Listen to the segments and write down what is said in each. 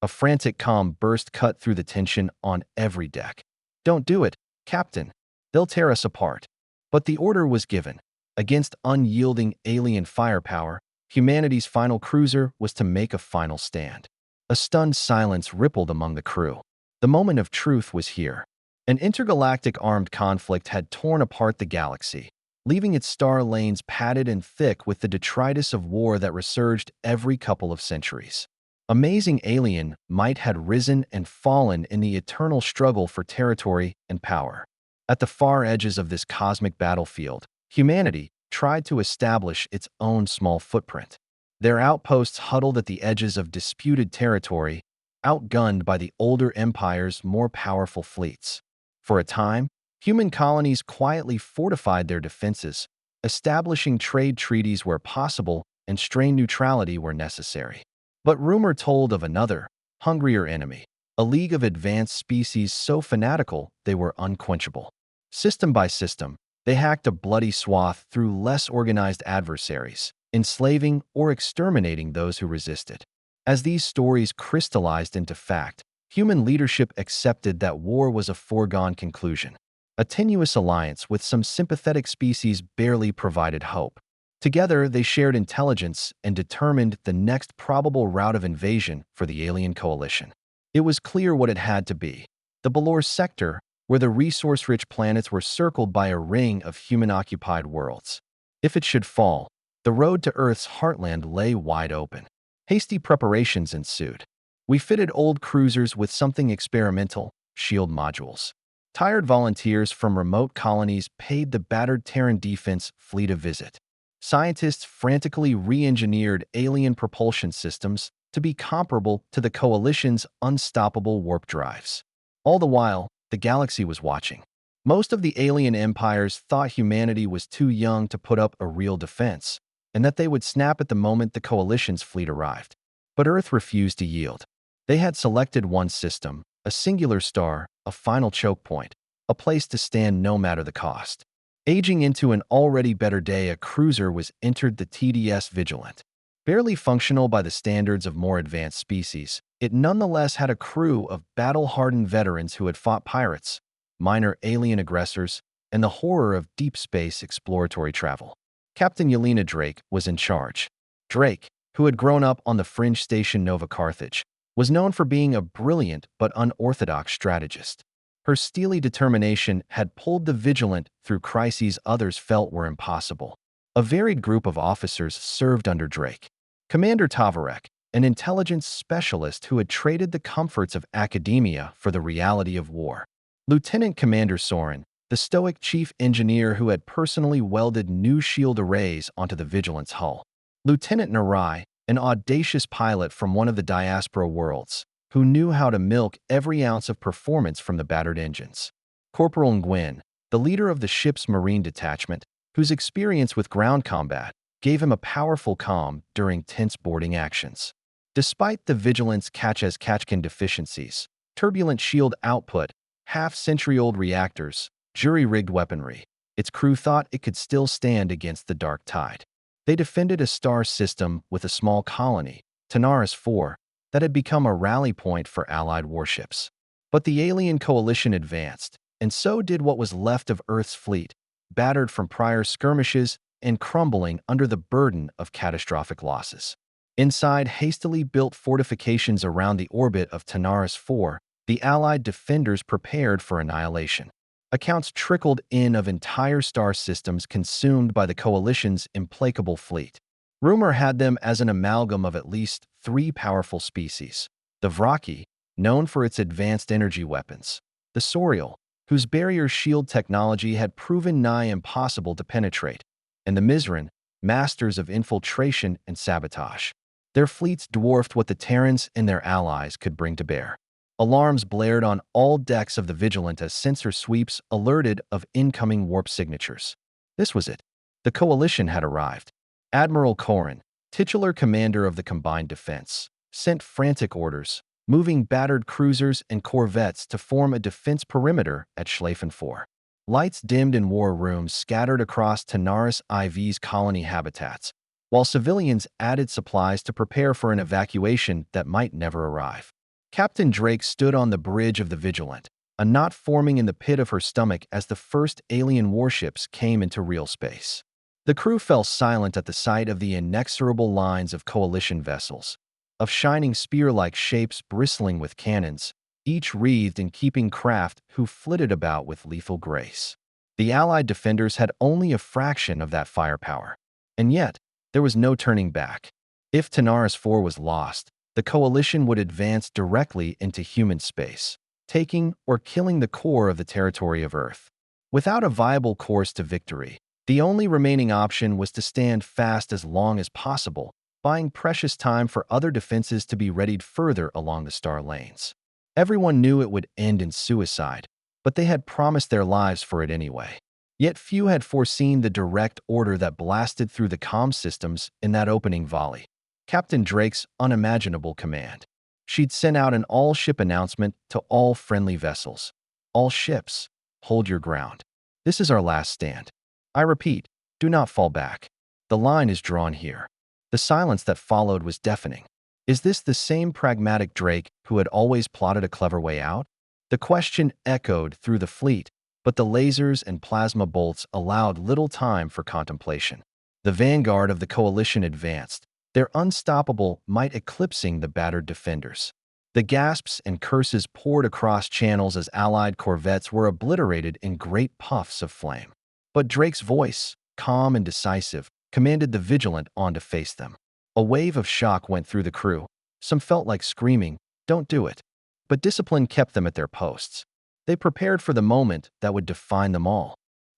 A frantic comm burst cut through the tension on every deck. "Don't do it, Captain. They'll tear us apart." But the order was given. Against unyielding alien firepower, humanity's final cruiser was to make a final stand. A stunned silence rippled among the crew. The moment of truth was here. An intergalactic armed conflict had torn apart the galaxy, leaving its star lanes padded and thick with the detritus of war that resurged every couple of centuries. Amazing alien might had risen and fallen in the eternal struggle for territory and power. At the far edges of this cosmic battlefield, humanity tried to establish its own small footprint. Their outposts huddled at the edges of disputed territory, outgunned by the older empire's more powerful fleets. For a time, human colonies quietly fortified their defenses, establishing trade treaties where possible and strained neutrality where necessary. But rumor told of another, hungrier enemy, a league of advanced species so fanatical they were unquenchable. System by system, they hacked a bloody swath through less organized adversaries, enslaving or exterminating those who resisted. As these stories crystallized into fact, human leadership accepted that war was a foregone conclusion. A tenuous alliance with some sympathetic species barely provided hope. Together, they shared intelligence and determined the next probable route of invasion for the alien coalition. It was clear what it had to be: the Belor sector, where the resource-rich planets were circled by a ring of human-occupied worlds. If it should fall, the road to Earth's heartland lay wide open. Hasty preparations ensued. We fitted old cruisers with something experimental: shield modules. Tired volunteers from remote colonies paid the battered Terran defense fleet a visit. Scientists frantically re-engineered alien propulsion systems to be comparable to the Coalition's unstoppable warp drives. All the while, the galaxy was watching. Most of the alien empires thought humanity was too young to put up a real defense, and that they would snap at the moment the Coalition's fleet arrived. But Earth refused to yield. They had selected one system, a singular star, a final choke point, a place to stand no matter the cost. Aging into an already better day, a cruiser was entered, the TDS Vigilant. Barely functional by the standards of more advanced species, it nonetheless had a crew of battle-hardened veterans who had fought pirates, minor alien aggressors, and the horror of deep space exploratory travel. Captain Yelena Drake was in charge. Drake, who had grown up on the fringe station Nova Carthage, was known for being a brilliant but unorthodox strategist. Her steely determination had pulled the Vigilant through crises others felt were impossible. A varied group of officers served under Drake. Commander Tavarek, an intelligence specialist who had traded the comforts of academia for the reality of war. Lieutenant Commander Soren, the stoic chief engineer who had personally welded new shield arrays onto the Vigilant's hull. Lieutenant Narai, an audacious pilot from one of the diaspora worlds, who knew how to milk every ounce of performance from the battered engines. Corporal Nguyen, the leader of the ship's marine detachment, whose experience with ground combat gave him a powerful calm during tense boarding actions. Despite the Vigilant's catch-as-catch-can deficiencies, turbulent shield output, half-century-old reactors, jury-rigged weaponry, its crew thought it could still stand against the dark tide. They defended a star system with a small colony, Tanaris IV, that had become a rally point for Allied warships. But the alien coalition advanced, and so did what was left of Earth's fleet, battered from prior skirmishes and crumbling under the burden of catastrophic losses. Inside hastily built fortifications around the orbit of Tanaris IV, the Allied defenders prepared for annihilation. Accounts trickled in of entire star systems consumed by the Coalition's implacable fleet. Rumor had them as an amalgam of at least 3 powerful species: the Vraki, known for its advanced energy weapons; the Sorial, whose barrier shield technology had proven nigh impossible to penetrate; and the Mizran, masters of infiltration and sabotage. Their fleets dwarfed what the Terrans and their allies could bring to bear. Alarms blared on all decks of the Vigilant as sensor sweeps alerted of incoming warp signatures. This was it. The Coalition had arrived. Admiral Korin, titular commander of the Combined Defense, sent frantic orders, moving battered cruisers and corvettes to form a defense perimeter at Schlafen 4. Lights dimmed in war rooms scattered across Tanaris IV's colony habitats, while civilians added supplies to prepare for an evacuation that might never arrive. Captain Drake stood on the bridge of the Vigilant, a knot forming in the pit of her stomach as the first alien warships came into real space. The crew fell silent at the sight of the inexorable lines of coalition vessels, of shining spear-like shapes bristling with cannons, each wreathed in keeping craft who flitted about with lethal grace. The Allied defenders had only a fraction of that firepower, and yet there was no turning back. If Tanaris 4 was lost, the coalition would advance directly into human space, taking or killing the core of the territory of Earth. Without a viable course to victory, the only remaining option was to stand fast as long as possible, buying precious time for other defenses to be readied further along the star lanes. Everyone knew it would end in suicide, but they had promised their lives for it anyway. Yet few had foreseen the direct order that blasted through the comm systems in that opening volley. Captain Drake's unimaginable command. She'd sent out an all-ship announcement to all friendly vessels. All ships, hold your ground. This is our last stand. I repeat, do not fall back. The line is drawn here. The silence that followed was deafening. Is this the same pragmatic Drake who had always plotted a clever way out? The question echoed through the fleet, but the lasers and plasma bolts allowed little time for contemplation. The vanguard of the coalition advanced, their unstoppable might eclipsing the battered defenders. The gasps and curses poured across channels as Allied corvettes were obliterated in great puffs of flame. But Drake's voice, calm and decisive, commanded the Vigilant on to face them. A wave of shock went through the crew. Some felt like screaming, "Don't do it." But discipline kept them at their posts. They prepared for the moment that would define them all.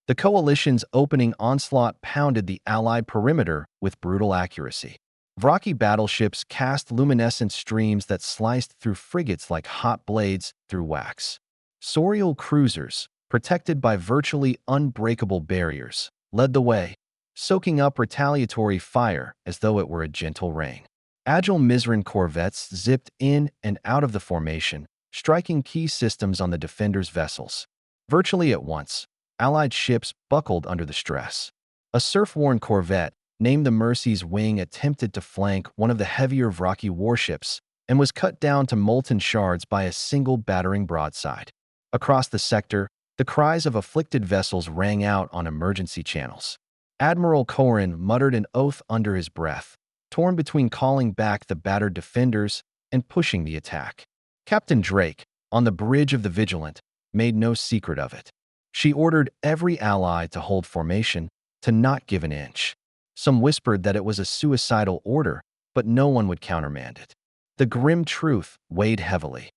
The coalition's opening onslaught pounded the Allied perimeter with brutal accuracy. Vraki battleships cast luminescent streams that sliced through frigates like hot blades through wax. Sorial cruisers, protected by virtually unbreakable barriers, led the way, soaking up retaliatory fire as though it were a gentle rain. Agile Mizran corvettes zipped in and out of the formation, striking key systems on the defenders' vessels. Virtually at once, Allied ships buckled under the stress. A surf-worn corvette, named the Mercy's Wing, attempted to flank one of the heavier Vraki warships and was cut down to molten shards by a single battering broadside. Across the sector, the cries of afflicted vessels rang out on emergency channels. Admiral Korin muttered an oath under his breath, torn between calling back the battered defenders and pushing the attack. Captain Drake, on the bridge of the Vigilant, made no secret of it. She ordered every ally to hold formation, to not give an inch. Some whispered that it was a suicidal order, but no one would countermand it. The grim truth weighed heavily.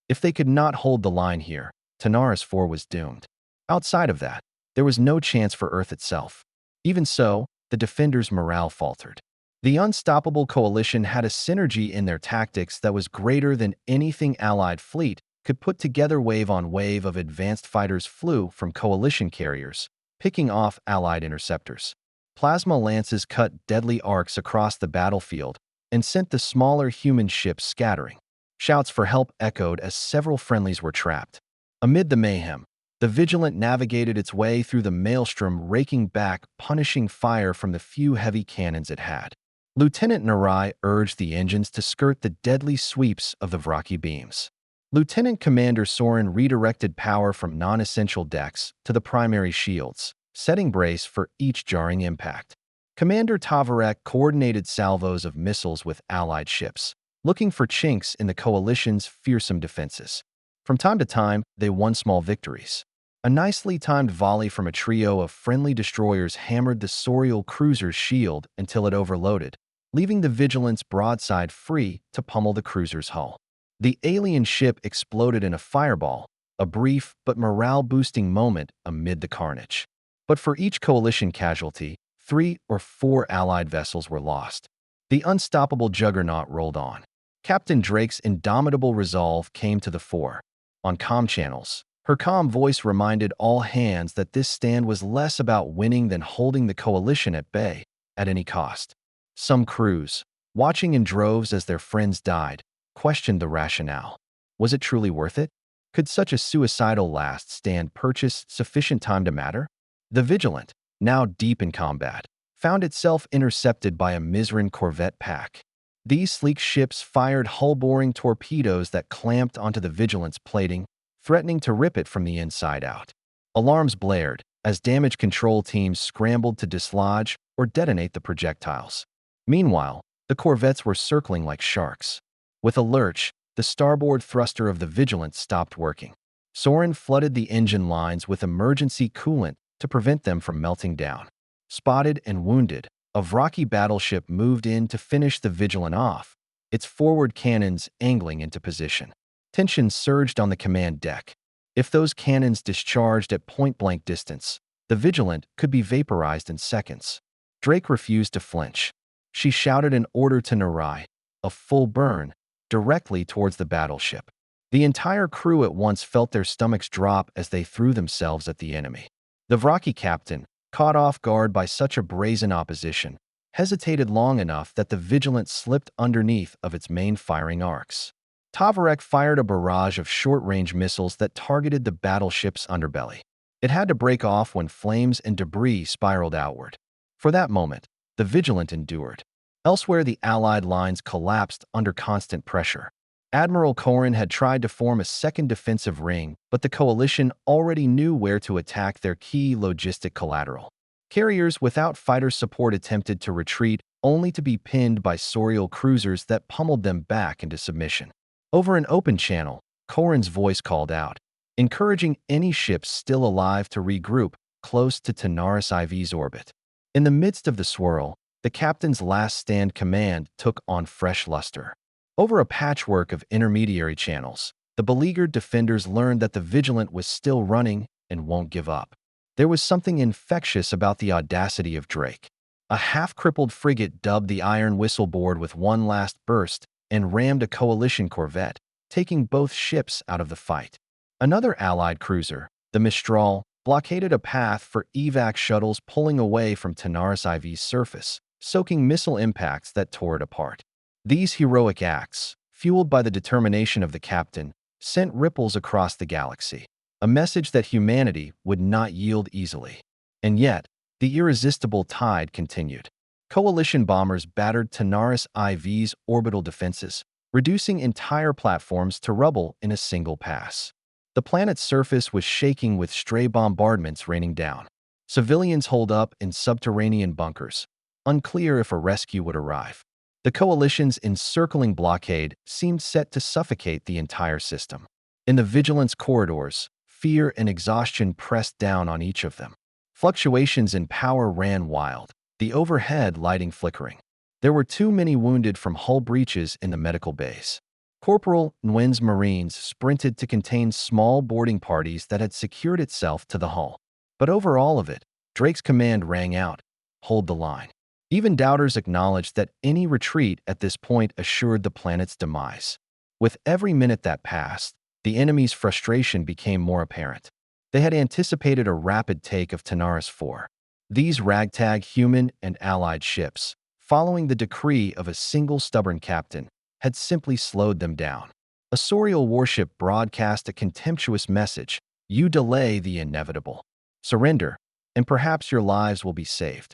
If they could not hold the line here, Tanaris 4 was doomed. Outside of that, there was no chance for Earth itself. Even so, the defenders' morale faltered. The unstoppable coalition had a synergy in their tactics that was greater than anything Allied fleet could put together. Wave on wave of advanced fighters flew from coalition carriers, picking off Allied interceptors. Plasma lances cut deadly arcs across the battlefield and sent the smaller human ships scattering. Shouts for help echoed as several friendlies were trapped. Amid the mayhem, the Vigilant navigated its way through the maelstrom, raking back punishing fire from the few heavy cannons it had. Lieutenant Narai urged the engines to skirt the deadly sweeps of the Vraki beams. Lieutenant Commander Soren redirected power from non-essential decks to the primary shields, setting brace for each jarring impact. Commander Tavarek coordinated salvos of missiles with Allied ships, looking for chinks in the coalition's fearsome defenses. From time to time, they won small victories. A nicely timed volley from a trio of friendly destroyers hammered the Sorial cruiser's shield until it overloaded, leaving the Vigilant's broadside free to pummel the cruiser's hull. The alien ship exploded in a fireball, a brief but morale-boosting moment amid the carnage. But for each coalition casualty, 3 or 4 Allied vessels were lost. The unstoppable juggernaut rolled on. Captain Drake's indomitable resolve came to the fore. On comm channels, her calm voice reminded all hands that this stand was less about winning than holding the coalition at bay, at any cost. Some crews, watching in droves as their friends died, questioned the rationale. Was it truly worth it? Could such a suicidal last stand purchase sufficient time to matter? The Vigilant, now deep in combat, found itself intercepted by a Mizran corvette pack. These sleek ships fired hull-boring torpedoes that clamped onto the Vigilant's plating, threatening to rip it from the inside out. Alarms blared as damage control teams scrambled to dislodge or detonate the projectiles. Meanwhile, the corvettes were circling like sharks. With a lurch, the starboard thruster of the Vigilant stopped working. Soren flooded the engine lines with emergency coolant to prevent them from melting down. Spotted and wounded, a Vraki battleship moved in to finish the Vigilant off, its forward cannons angling into position. Tension surged on the command deck. If those cannons discharged at point-blank distance, the Vigilant could be vaporized in seconds. Drake refused to flinch. She shouted an order to Narai, a full burn, directly towards the battleship. The entire crew at once felt their stomachs drop as they threw themselves at the enemy. The Vraki captain, caught off guard by such a brazen opposition, hesitated long enough that the Vigilant slipped underneath of its main firing arcs. Tavarek fired a barrage of short-range missiles that targeted the battleship's underbelly. It had to break off when flames and debris spiraled outward. For that moment, the Vigilant endured. Elsewhere, the Allied lines collapsed under constant pressure. Admiral Koren had tried to form a second defensive ring, but the coalition already knew where to attack their key logistic collateral. Carriers without fighter support attempted to retreat, only to be pinned by Sorial cruisers that pummeled them back into submission. Over an open channel, Koren's voice called out, encouraging any ships still alive to regroup close to Tanaris IV's orbit. In the midst of the swirl, the captain's last stand command took on fresh luster. Over a patchwork of intermediary channels, the beleaguered defenders learned that the Vigilant was still running and won't give up. There was something infectious about the audacity of Drake. A half-crippled frigate dubbed the Iron Whistle board with one last burst and rammed a coalition corvette, taking both ships out of the fight. Another Allied cruiser, the Mistral, blockaded a path for evac shuttles pulling away from Tanaris IV's surface, soaking missile impacts that tore it apart. These heroic acts, fueled by the determination of the captain, sent ripples across the galaxy, a message that humanity would not yield easily. And yet, the irresistible tide continued. Coalition bombers battered Tanaris IV's orbital defenses, reducing entire platforms to rubble in a single pass. The planet's surface was shaking with stray bombardments raining down. Civilians holed up in subterranean bunkers, unclear if a rescue would arrive. The coalition's encircling blockade seemed set to suffocate the entire system. In the Vigilance corridors, fear and exhaustion pressed down on each of them. Fluctuations in power ran wild, the overhead lighting flickering. There were too many wounded from hull breaches in the medical bays. Corporal Nguyen's Marines sprinted to contain small boarding parties that had secured itself to the hull. But over all of it, Drake's command rang out, "Hold the line." Even doubters acknowledged that any retreat at this point assured the planet's demise. With every minute that passed, the enemy's frustration became more apparent. They had anticipated a rapid take of Tanaris IV. These ragtag human and allied ships, following the decree of a single stubborn captain, had simply slowed them down. A Sorial warship broadcast a contemptuous message: "You delay the inevitable. Surrender, and perhaps your lives will be saved."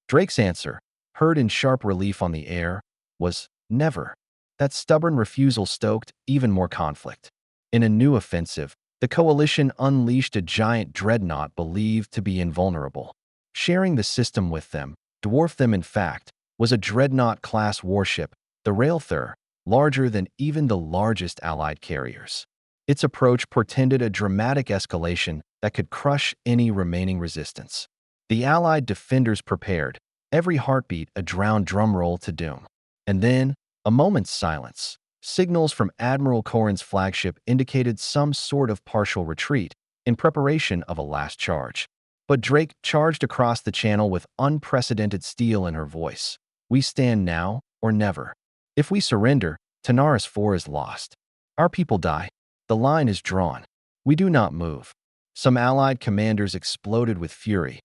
Drake's answer, heard in sharp relief on the air, was never. That stubborn refusal stoked even more conflict. In a new offensive, the coalition unleashed a giant dreadnought believed to be invulnerable. Sharing the system with them, dwarfed them in fact, was a dreadnought-class warship, the Railthur, larger than even the largest Allied carriers. Its approach portended a dramatic escalation that could crush any remaining resistance. The Allied defenders prepared, every heartbeat a drowned drumroll to doom. And then, a moment's silence. Signals from Admiral Koren's flagship indicated some sort of partial retreat, in preparation of a last charge. But Drake charged across the channel with unprecedented steel in her voice. "We stand now or never. If we surrender, Tanaris IV is lost. Our people die. The line is drawn. We do not move." Some Allied commanders exploded with fury.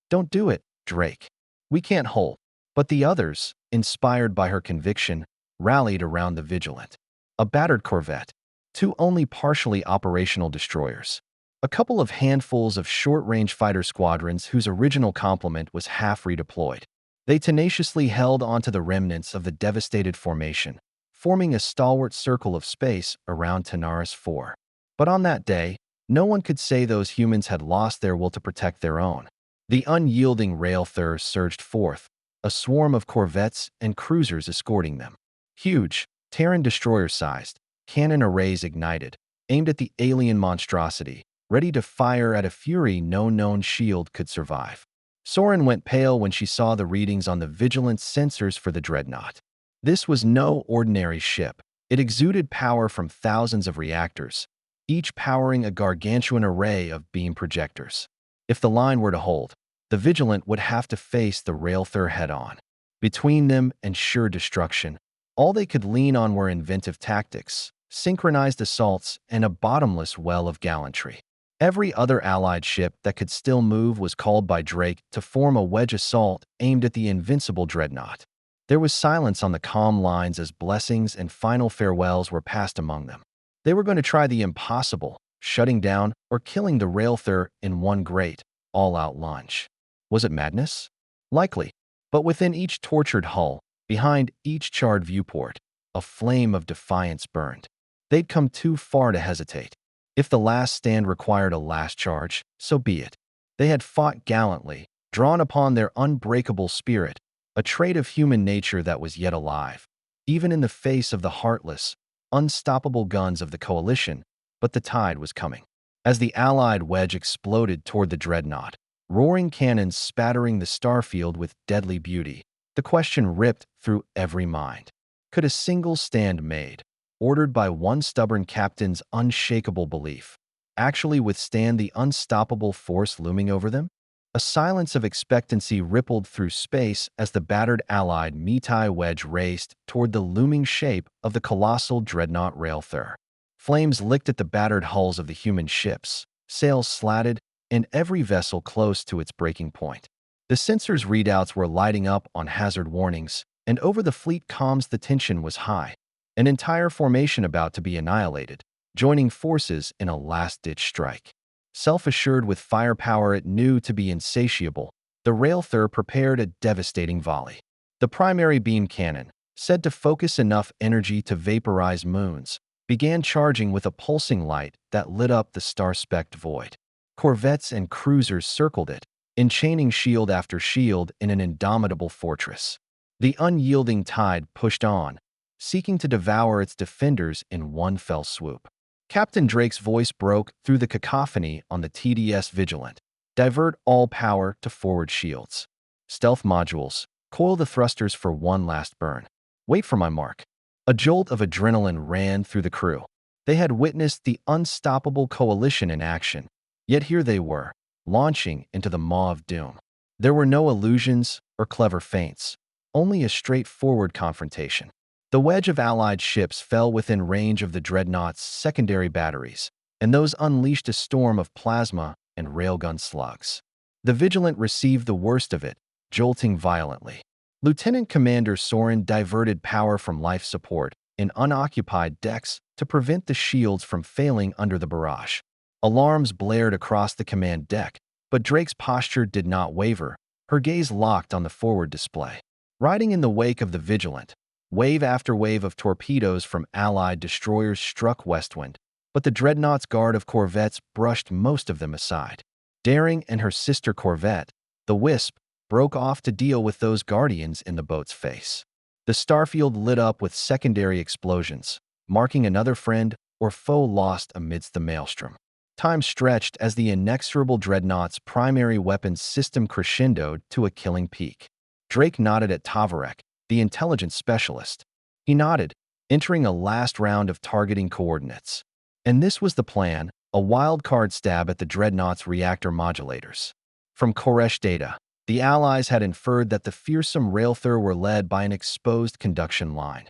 "Don't do it, Drake. We can't hold." But the others, inspired by her conviction, rallied around the Vigilant. A battered corvette, two only partially operational destroyers, a couple of handfuls of short-range fighter squadrons whose original complement was half redeployed. They tenaciously held onto the remnants of the devastated formation, forming a stalwart circle of space around Tanaris 4. But on that day, no one could say those humans had lost their will to protect their own. The unyielding rail-thurs surged forth, a swarm of corvettes and cruisers escorting them. Huge, Terran destroyer-sized, cannon arrays ignited, aimed at the alien monstrosity, ready to fire at a fury no known shield could survive. Soren went pale when she saw the readings on the vigilance sensors for the dreadnought. This was no ordinary ship. It exuded power from thousands of reactors, each powering a gargantuan array of beam projectors. If the line were to hold, the Vigilant would have to face the Railthur head-on. Between them and sure destruction, all they could lean on were inventive tactics, synchronized assaults, and a bottomless well of gallantry. Every other Allied ship that could still move was called by Drake to form a wedge assault aimed at the invincible dreadnought. There was silence on the comm lines as blessings and final farewells were passed among them. They were going to try the impossible, shutting down or killing the Railthur in one great, all-out lunge. Was it madness? Likely, but within each tortured hull, behind each charred viewport, a flame of defiance burned. They'd come too far to hesitate. If the last stand required a last charge, so be it. They had fought gallantly, drawn upon their unbreakable spirit, a trait of human nature that was yet alive, even in the face of the heartless, unstoppable guns of the coalition. But the tide was coming. As the Allied wedge exploded toward the dreadnought, roaring cannons spattering the starfield with deadly beauty, the question ripped through every mind. Could a single stand made, ordered by one stubborn captain's unshakable belief, actually withstand the unstoppable force looming over them? A silence of expectancy rippled through space as the battered Allied Metai wedge raced toward the looming shape of the colossal dreadnought Railthur. Flames licked at the battered hulls of the human ships, sails slatted, and every vessel close to its breaking point. The sensors' readouts were lighting up on hazard warnings, and over the fleet comms the tension was high. An entire formation about to be annihilated, joining forces in a last-ditch strike. Self-assured with firepower it knew to be insatiable, the Railthur prepared a devastating volley. The primary beam cannon, said to focus enough energy to vaporize moons, began charging with a pulsing light that lit up the star-specked void. Corvettes and cruisers circled it, enchaining shield after shield in an indomitable fortress. The unyielding tide pushed on, seeking to devour its defenders in one fell swoop. Captain Drake's voice broke through the cacophony on the TDS Vigilant. Divert all power to forward shields. Stealth modules, coil the thrusters for one last burn. Wait for my mark. A jolt of adrenaline ran through the crew. They had witnessed the unstoppable coalition in action, yet here they were, launching into the maw of doom. There were no illusions or clever feints, only a straightforward confrontation. The wedge of Allied ships fell within range of the dreadnought's secondary batteries, and those unleashed a storm of plasma and railgun slugs. The Vigilant received the worst of it, jolting violently. Lieutenant Commander Soren diverted power from life support in unoccupied decks to prevent the shields from failing under the barrage. Alarms blared across the command deck, but Drake's posture did not waver, her gaze locked on the forward display. Riding in the wake of the Vigilant, wave after wave of torpedoes from Allied destroyers struck westwind, but the dreadnought's guard of corvettes brushed most of them aside. Daring and her sister corvette, the Wisp, broke off to deal with those guardians in the boat's face. The starfield lit up with secondary explosions, marking another friend or foe lost amidst the maelstrom. Time stretched as the inexorable dreadnought's primary weapons system crescendoed to a killing peak. Drake nodded at Tavarek, the intelligence specialist. He nodded, entering a last round of targeting coordinates. And this was the plan, a wild card stab at the dreadnought's reactor modulators. From Koresh data, the Allies had inferred that the fearsome Railthur were led by an exposed conduction line.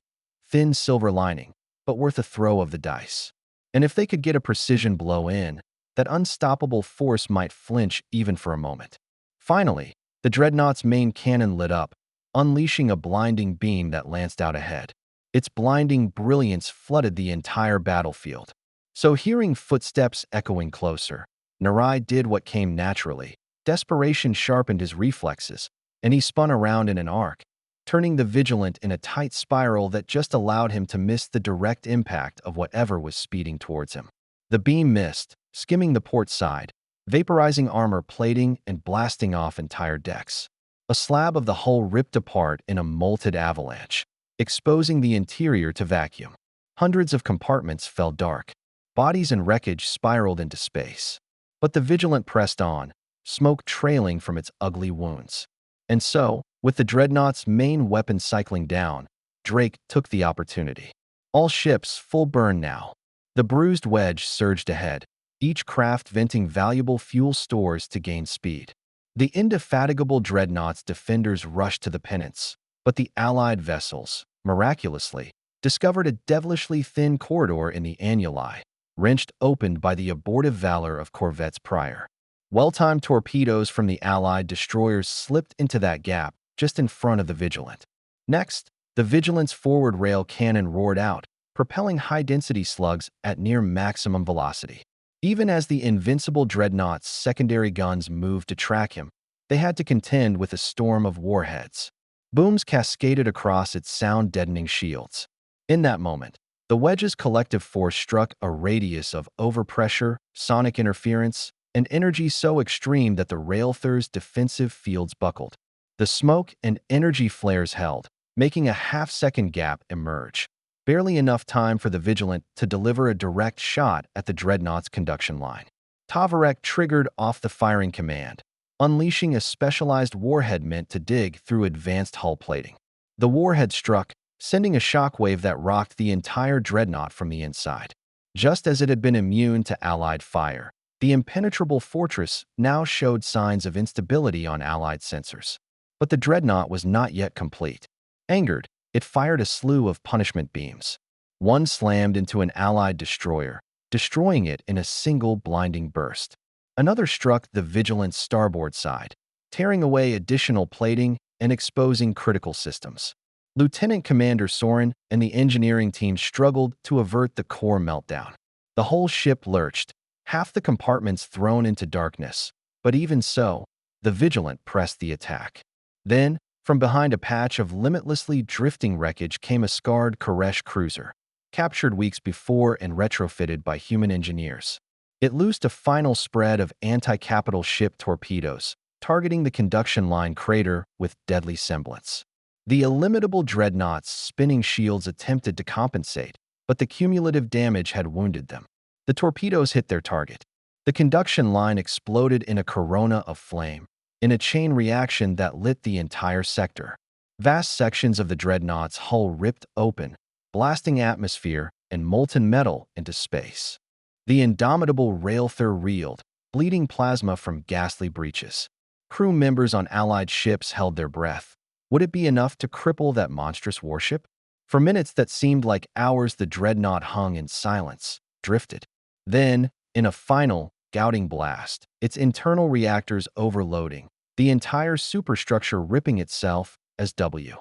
Thin silver lining, but worth a throw of the dice. And if they could get a precision blow in, that unstoppable force might flinch even for a moment. Finally, the dreadnought's main cannon lit up, unleashing a blinding beam that lanced out ahead. Its blinding brilliance flooded the entire battlefield. So hearing footsteps echoing closer, Narai did what came naturally. Desperation sharpened his reflexes, and he spun around in an arc, turning the Vigilant in a tight spiral that just allowed him to miss the direct impact of whatever was speeding towards him. The beam missed, skimming the port side, vaporizing armor plating and blasting off entire decks. A slab of the hull ripped apart in a molten avalanche, exposing the interior to vacuum. Hundreds of compartments fell dark. Bodies and wreckage spiraled into space. But the Vigilant pressed on, smoke trailing from its ugly wounds. And so, with the Dreadnought's main weapon cycling down, Drake took the opportunity. All ships full burn now. The bruised wedge surged ahead, each craft venting valuable fuel stores to gain speed. The indefatigable Dreadnought's defenders rushed to the pennants, but the Allied vessels, miraculously, discovered a devilishly thin corridor in the annuli, wrenched open by the abortive valor of corvettes prior. Well-timed torpedoes from the Allied destroyers slipped into that gap just in front of the Vigilant. Next, the Vigilant's forward rail cannon roared out, propelling high-density slugs at near maximum velocity. Even as the invincible Dreadnought's secondary guns moved to track him, they had to contend with a storm of warheads. Booms cascaded across its sound-deadening shields. In that moment, the Wedge's collective force struck a radius of overpressure, sonic interference, and energy so extreme that the Railthur's defensive fields buckled. The smoke and energy flares held, making a half-second gap emerge. Barely enough time for the Vigilant to deliver a direct shot at the Dreadnought's conduction line. Tavarek triggered off the firing command, unleashing a specialized warhead meant to dig through advanced hull plating. The warhead struck, sending a shockwave that rocked the entire Dreadnought from the inside. Just as it had been immune to Allied fire, the impenetrable fortress now showed signs of instability on Allied sensors. But the Dreadnought was not yet complete. Angered, it fired a slew of punishment beams. One slammed into an Allied destroyer, destroying it in a single blinding burst. Another struck the Vigilant's starboard side, tearing away additional plating and exposing critical systems. Lieutenant Commander Soren and the engineering team struggled to avert the core meltdown. The whole ship lurched, half the compartments thrown into darkness, but even so, the Vigilant pressed the attack. Then, from behind a patch of limitlessly drifting wreckage came a scarred Koresh cruiser, captured weeks before and retrofitted by human engineers. It loosed a final spread of anti-capital ship torpedoes, targeting the conduction line crater with deadly semblance. The illimitable Dreadnought's spinning shields attempted to compensate, but the cumulative damage had wounded them. The torpedoes hit their target. The conduction line exploded in a corona of flame, in a chain reaction that lit the entire sector. Vast sections of the Dreadnought's hull ripped open, blasting atmosphere and molten metal into space. The indomitable Railthur reeled, bleeding plasma from ghastly breaches. Crew members on Allied ships held their breath. Would it be enough to cripple that monstrous warship? For minutes that seemed like hours, the Dreadnought hung in silence, drifted. Then, in a final, gouting blast, its internal reactors overloading, the entire superstructure ripping itself as W.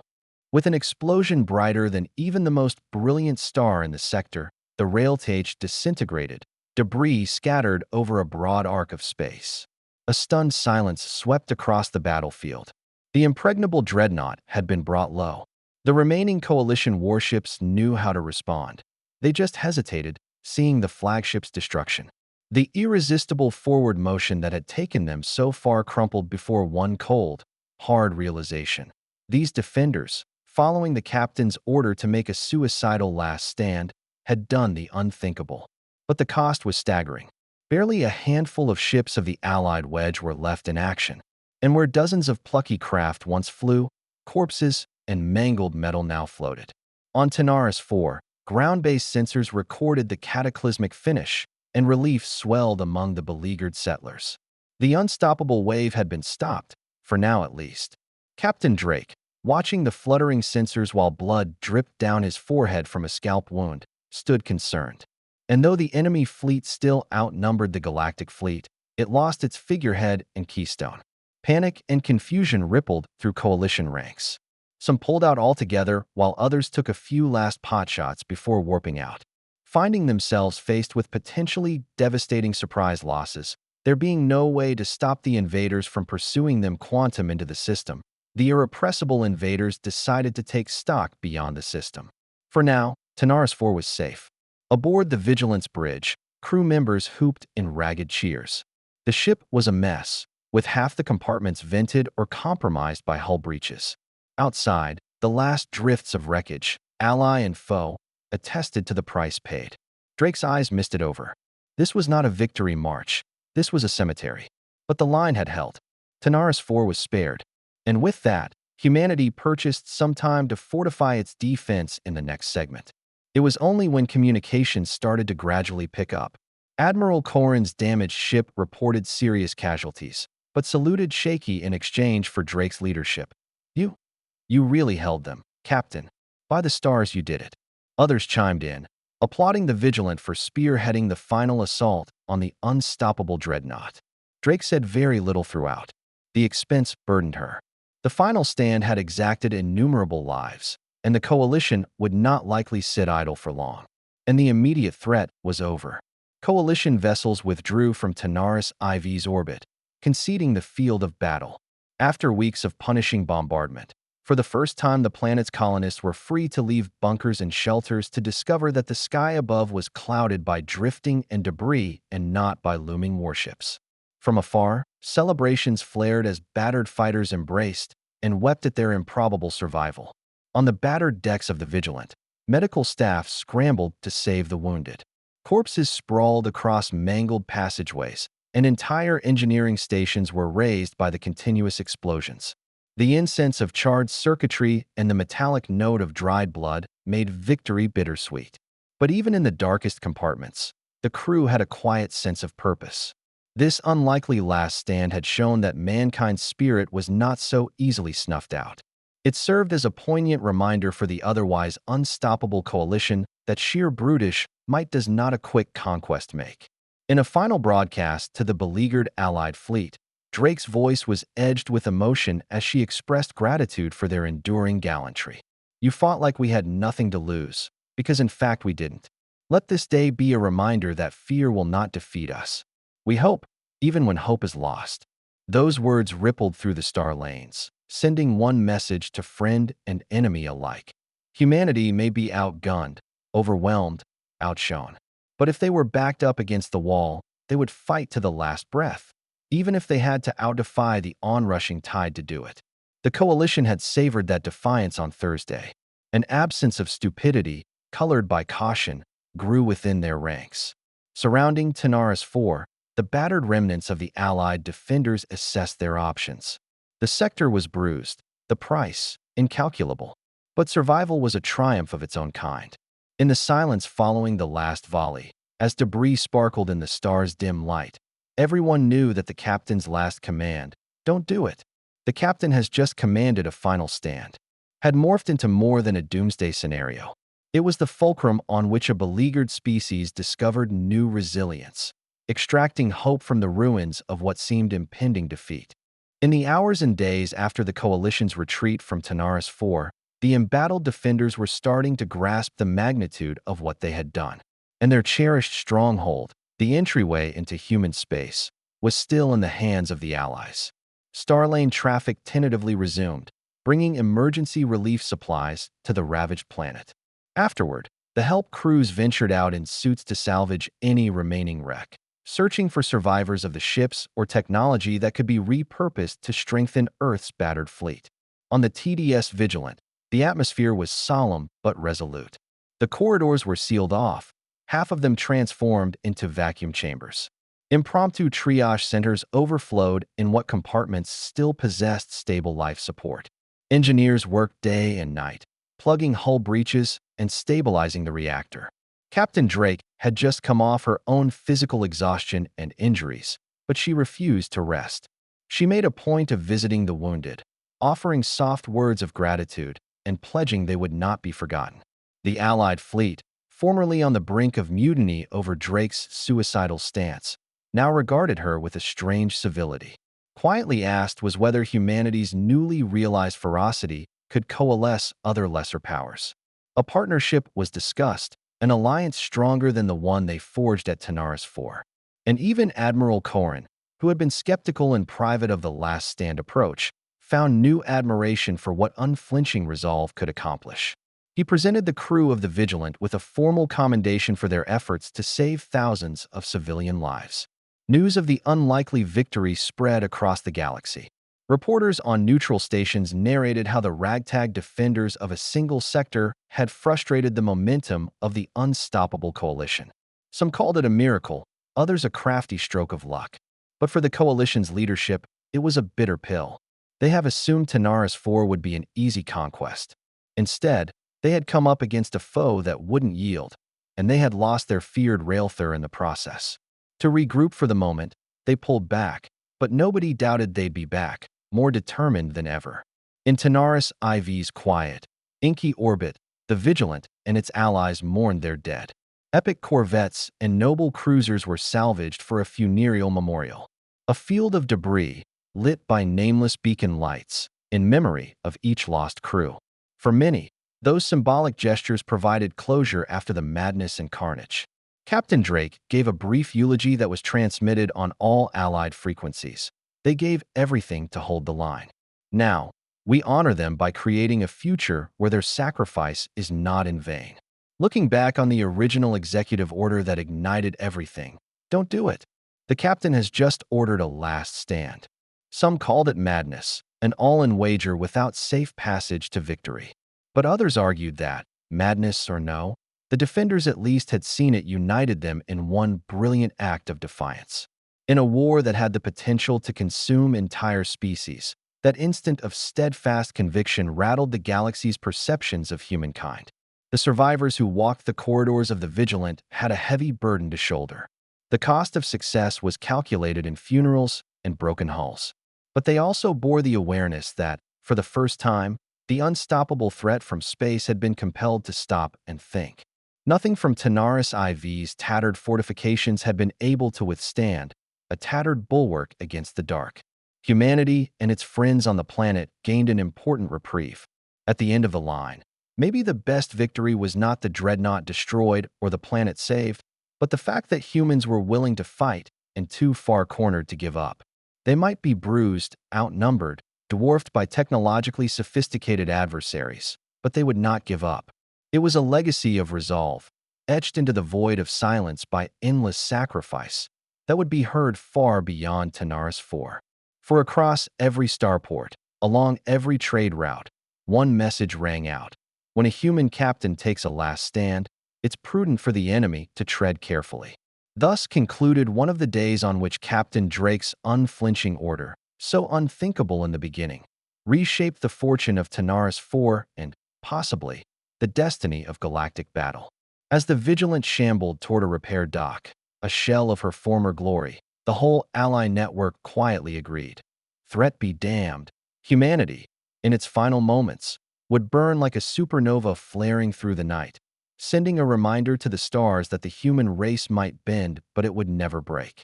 With an explosion brighter than even the most brilliant star in the sector, the Railtage disintegrated, debris scattered over a broad arc of space. A stunned silence swept across the battlefield. The impregnable Dreadnought had been brought low. The remaining coalition warships knew how to respond. They just hesitated, seeing the flagship's destruction. The irresistible forward motion that had taken them so far crumpled before one cold, hard realization. These defenders, following the captain's order to make a suicidal last stand, had done the unthinkable. But the cost was staggering. Barely a handful of ships of the Allied wedge were left in action, and where dozens of plucky craft once flew, corpses and mangled metal now floated. On Tanaris 4, ground-based sensors recorded the cataclysmic finish, and relief swelled among the beleaguered settlers. The unstoppable wave had been stopped, for now at least. Captain Drake, watching the fluttering sensors while blood dripped down his forehead from a scalp wound, stood concerned. And though the enemy fleet still outnumbered the Galactic fleet, it lost its figurehead and keystone. Panic and confusion rippled through coalition ranks. Some pulled out altogether, while others took a few last potshots before warping out. Finding themselves faced with potentially devastating surprise losses, there being no way to stop the invaders from pursuing them quantum into the system, the irrepressible invaders decided to take stock beyond the system. For now, Tanaris 4 was safe. Aboard the Vigilance Bridge, crew members hooped in ragged cheers. The ship was a mess, with half the compartments vented or compromised by hull breaches. Outside, the last drifts of wreckage, ally and foe, attested to the price paid. Drake's eyes misted over. This was not a victory march. This was a cemetery. But the line had held. Tanaris 4 was spared. And with that, humanity purchased some time to fortify its defense in the next segment. It was only when communications started to gradually pick up. Admiral Corrin's damaged ship reported serious casualties, but saluted Shaky in exchange for Drake's leadership. You really held them, Captain. By the stars you did it. Others chimed in, applauding the Vigilant for spearheading the final assault on the unstoppable dreadnought. Drake said very little throughout. The expense burdened her. The final stand had exacted innumerable lives, and the coalition would not likely sit idle for long. And the immediate threat was over. Coalition vessels withdrew from Tanaris IV's orbit, conceding the field of battle. After weeks of punishing bombardment, for the first time the planet's colonists were free to leave bunkers and shelters to discover that the sky above was clouded by drifting and debris and not by looming warships. From afar, celebrations flared as battered fighters embraced and wept at their improbable survival. On the battered decks of the Vigilant, medical staff scrambled to save the wounded. Corpses sprawled across mangled passageways, and entire engineering stations were razed by the continuous explosions. The incense of charred circuitry and the metallic note of dried blood made victory bittersweet. But even in the darkest compartments, the crew had a quiet sense of purpose. This unlikely last stand had shown that mankind's spirit was not so easily snuffed out. It served as a poignant reminder for the otherwise unstoppable coalition that sheer brutish might does not a quick conquest make. In a final broadcast to the beleaguered Allied fleet, Drake's voice was edged with emotion as she expressed gratitude for their enduring gallantry. You fought like we had nothing to lose, because in fact we didn't. Let this day be a reminder that fear will not defeat us. We hope, even when hope is lost. Those words rippled through the star lanes, sending one message to friend and enemy alike. Humanity may be outgunned, overwhelmed, outshone. But if they were backed up against the wall, they would fight to the last breath, even if they had to outdefy the onrushing tide to do it. The coalition had savored that defiance on Thursday. An absence of stupidity, colored by caution, grew within their ranks. Surrounding Tanaris 4, the battered remnants of the Allied defenders assessed their options. The sector was bruised, the price incalculable, but survival was a triumph of its own kind. In the silence following the last volley, as debris sparkled in the star's dim light, everyone knew that the captain's last command, "Don't do it," the captain has just commanded a final stand, had morphed into more than a doomsday scenario. It was the fulcrum on which a beleaguered species discovered new resilience, extracting hope from the ruins of what seemed impending defeat. In the hours and days after the coalition's retreat from Tanaris 4, the embattled defenders were starting to grasp the magnitude of what they had done. And their cherished stronghold, the entryway into human space, was still in the hands of the Allies. Starlane traffic tentatively resumed, bringing emergency relief supplies to the ravaged planet. Afterward, the help crews ventured out in suits to salvage any remaining wreck, searching for survivors of the ships or technology that could be repurposed to strengthen Earth's battered fleet. On the TDS Vigilant, the atmosphere was solemn but resolute. The corridors were sealed off, half of them transformed into vacuum chambers. Impromptu triage centers overflowed in what compartments still possessed stable life support. Engineers worked day and night, plugging hull breaches and stabilizing the reactor. Captain Drake had just come off her own physical exhaustion and injuries, but she refused to rest. She made a point of visiting the wounded, offering soft words of gratitude and pledging they would not be forgotten. The Allied fleet, formerly on the brink of mutiny over Drake's suicidal stance, now regarded her with a strange civility. Quietly asked was whether humanity's newly realized ferocity could coalesce other lesser powers. A partnership was discussed, an alliance stronger than the one they forged at Tanaris 4. And even Admiral Corrin, who had been skeptical in private of the last stand approach, found new admiration for what unflinching resolve could accomplish. He presented the crew of the Vigilant with a formal commendation for their efforts to save thousands of civilian lives. News of the unlikely victory spread across the galaxy. Reporters on neutral stations narrated how the ragtag defenders of a single sector had frustrated the momentum of the unstoppable coalition. Some called it a miracle, others a crafty stroke of luck. But for the coalition's leadership, it was a bitter pill. They have assumed Tanaris IV would be an easy conquest. Instead, they had come up against a foe that wouldn't yield, and they had lost their feared Railthur in the process. To regroup for the moment, they pulled back, but nobody doubted they'd be back, more determined than ever. In Tanaris IV's quiet, inky orbit, the Vigilant and its allies mourned their dead. Epic corvettes and noble cruisers were salvaged for a funereal memorial. A field of debris, lit by nameless beacon lights, in memory of each lost crew. For many, those symbolic gestures provided closure after the madness and carnage. Captain Drake gave a brief eulogy that was transmitted on all Allied frequencies. They gave everything to hold the line. Now, we honor them by creating a future where their sacrifice is not in vain. Looking back on the original executive order that ignited everything, don't do it. The captain has just ordered a last stand. Some called it madness, an all-in wager without safe passage to victory. But others argued that, madness or no, the defenders at least had seen it united them in one brilliant act of defiance. In a war that had the potential to consume entire species, that instant of steadfast conviction rattled the galaxy's perceptions of humankind. The survivors who walked the corridors of the Vigilant had a heavy burden to shoulder. The cost of success was calculated in funerals and broken hulls. But they also bore the awareness that, for the first time, the unstoppable threat from space had been compelled to stop and think. Nothing from Tanaris IV's tattered fortifications had been able to withstand a tattered bulwark against the dark. Humanity and its friends on the planet gained an important reprieve. At the end of the line, maybe the best victory was not the dreadnought destroyed or the planet saved, but the fact that humans were willing to fight and too far cornered to give up. They might be bruised, outnumbered, dwarfed by technologically sophisticated adversaries, but they would not give up. It was a legacy of resolve, etched into the void of silence by endless sacrifice, that would be heard far beyond Tanaris IV. For across every starport, along every trade route, one message rang out. When a human captain takes a last stand, it's prudent for the enemy to tread carefully. Thus concluded one of the days on which Captain Drake's unflinching order, so unthinkable in the beginning, reshaped the fortune of Tanaris IV and, possibly, the destiny of galactic battle. As the Vigilant shambled toward a repair dock, a shell of her former glory, the whole ally network quietly agreed. Threat be damned. Humanity, in its final moments, would burn like a supernova flaring through the night, sending a reminder to the stars that the human race might bend, but it would never break.